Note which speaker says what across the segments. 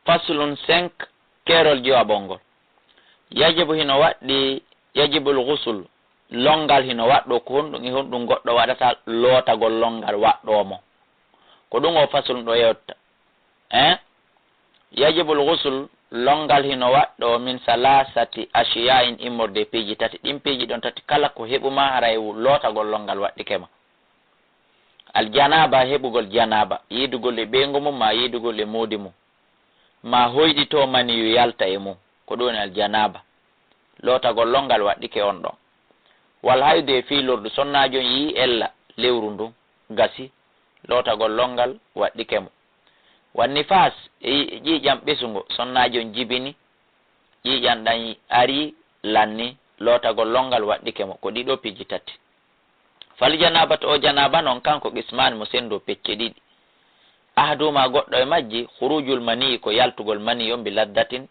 Speaker 1: faslun 5 kerol jawabongol yajibu hino waddi yajibul ghusl longal hino waddo ko honɗum e honɗum goddo wadata lotagol longal waddo mo ko ɗum o faslun do yewta yajibul ghusl longal hino waddo min salasati ashiya'in immorde peji tati ɗin peji ɗon tati kala ko heɓuma haray lotagol longal waddi kema al janaba heɓugol janaba yidugol e ɓeygu mum ma yidugol e modi mum ma hoydito mani yu yalta e mum ko ɗum al janaba lotagol longal waɗɗike on ɗon wal hayde fi lordu sonnajo yi ella lewru ndu gasi lotagol longal waɗɗike mo wanni fas ƴiƴam ɓesugo sonnajo jibini ƴiƴam ɗan ari lanni lotagol longal waɗɗike mo ko ɗiɗo piji tati fal janaba to o janaba noon kanko qismani mo sendo pecce ɗiɗi ahaduma goɗɗo e majji khurujul mani ko yaltugol mani yon bi laddatin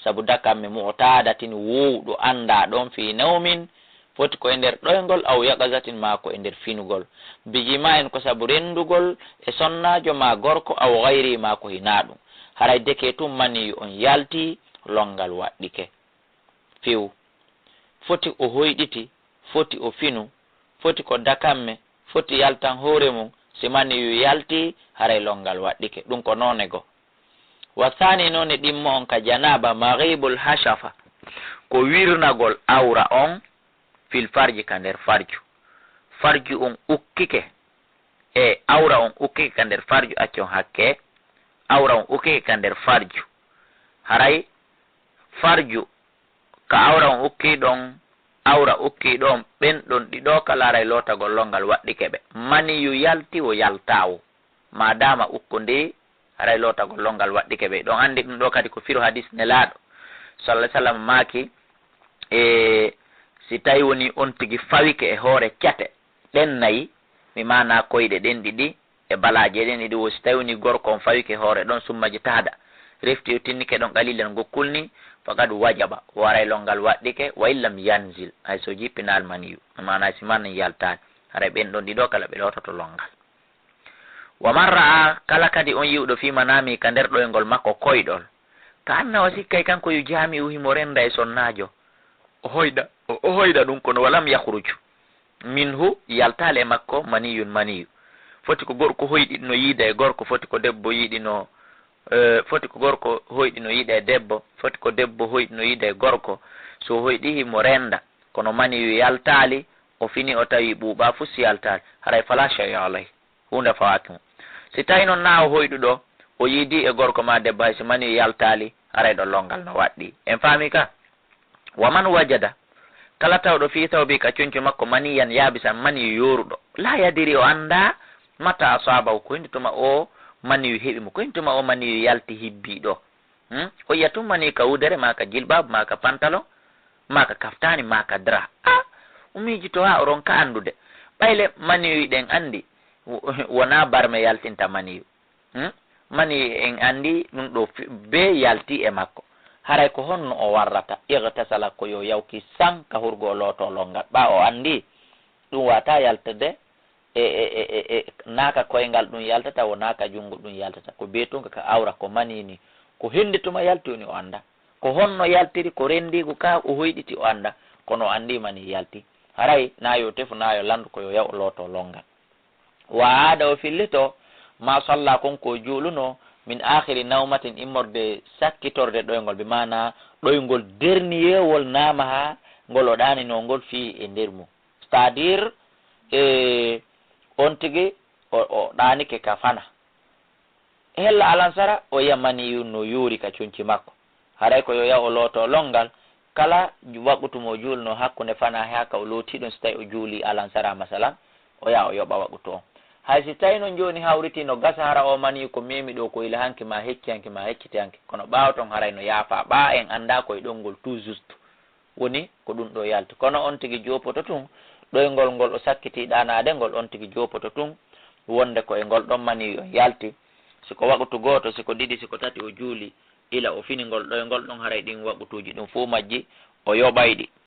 Speaker 1: sabu dakamme mu o taadatin wowɗo anda ɗon fi nawmin foti ko e nder ɗoygol aw yaqazatin ma ko e nder finugol bijima en ko sabu rendugol e sonnajo ma gorko aw gayri ma ko hina ɗum haray deke tum mani on yalti longal waɗɗike few foti o hoyɗiti foti o finu foti ko dakamme foti yaltan hoore mum si mani yu yalti haray longal waɗɗike ɗum ko nonego wa thani noon e ɗimmo on ka janaba maghibul hashafa ko wirnagol awra on fil farji ka nder farju on ukkike e awra on ukkike ka nder farju accon hakke awra on ukkike ka nder farju haray farju ka awra on ukki ɗon awra ukki ɗon ɓenɗon ɗiɗo kala haray lotagol longal waɗɗike ɓe mani yu yalti o yaltawo madama ukko ndi haray lotagol longal waɗɗike ɓe ɗon andi ɗum ɗo kadi ko firu hadis nelaɗo sallah sallam maki si tawi woni on tigi fawike e hoore cate ɗen nayi mi mana koyɗe ɗen ɗiɗi e balaje ɗen ɗiɗi wo si tawi woni gorko on fawike hoore ɗon summaji taada refti o tinnike ɗon qalilan gokkulni faqad wajaba waray longal waɗɗike wa illam yanzil hay so jippinal maniyu mana si man yaltani haray ɓen ɗon ɗiɗo kala ɓe lototo longal wa man ra'a kala kadi on yiwɗo fi manami ka nder ɗoygol makko koyɗol ka anna o sikkay kanko yu jami uhimo renda e sonnajo o hoyɗa ɗum kono walam yahruju minhu yaltale e makko maniyu foti ko gorko hoyɗino yiida e gorko foti ko debbo yiɗino foti ko gorko hoyɗino yiida e debbo foti ko debbo hoyɗino yiida e gorko so hoyɗi mo renda kono maniyu yaltali o fini o tawi ɓuuɓa fusi yaltali haray fala shay'a alayhi hunde fawaki mo si tawi noon na o hoyɗuɗo o yiidi e gorko ma debbo hay so maniyu yaltali haray ɗo longal no waɗɗi en faami ka wa man wajada kala tawɗo fi tawbi ka conco makko maniyan yaabisan maniyu yoruɗo la yadiri o anda mata asabahu ko hindituma o maniyu heɓimo ko hindituma o maniyu yalti hibbiɗo o yiya tum mani ka wudere maka jilbabu maka pantalon maka kaftani maka dra umiji to ha oron ka andude ɓayle maniyu ɗen andi wona barme yaltinta maniyu maniyu en andi ɗum ɗo be yalti e makko haray ko honno o warrata igtasala ko yo yawki san ka hurgo loto longal ɓa o andi ɗum wata yaltade e naka koyngal ɗum yaltata wo naka jungo ɗum yaltata ko beetunga ka awra ko manini ko hendituma yaltini o anda ko honno yaltiri ko rendigo ka o hoyɗiti o anda kono o andi mani yalti haray nayo tefu nayo landu ko yo yaw loto longal wa ada o fillito ma salla konko juuluno min akhiri nawmatin immorde sakkitorde ɗoygol be mana ɗoygol derniyewol nama ha ngol o ɗanino ngol fi e nder mum c'est à dire on tigi o ɗanike ka fana hella alansara o yiya maniyu no yuuri ka conci makko haray ko yo yaw o looto longal kala waɓɓutumo juulno hakkunde fana haka o looti ɗum so tawi o juuli alansara masalan o yaha o yoɓa waɓɓutu on hay si tawi noon joni hawriti no gasa hara o mani ko memi ɗo ko ila hanke ma hecciti hanke kono ɓawa ton haray no yaafa ɓa en anda koye ɗolngol tout juste woni ko ɗum ɗo yalti kono on tigui jopoto tun ɗoygol ngol o sakkiti ɗanade ngol on tigui jopoto tun wonde koye ngol ɗon mani o yalti siko waɓutu goto siko ɗiɗi siko tati o juuli ila o fini ngol ɗoygol ɗon haray ɗin waɓutuji ɗum fo majji o yoɓayɗi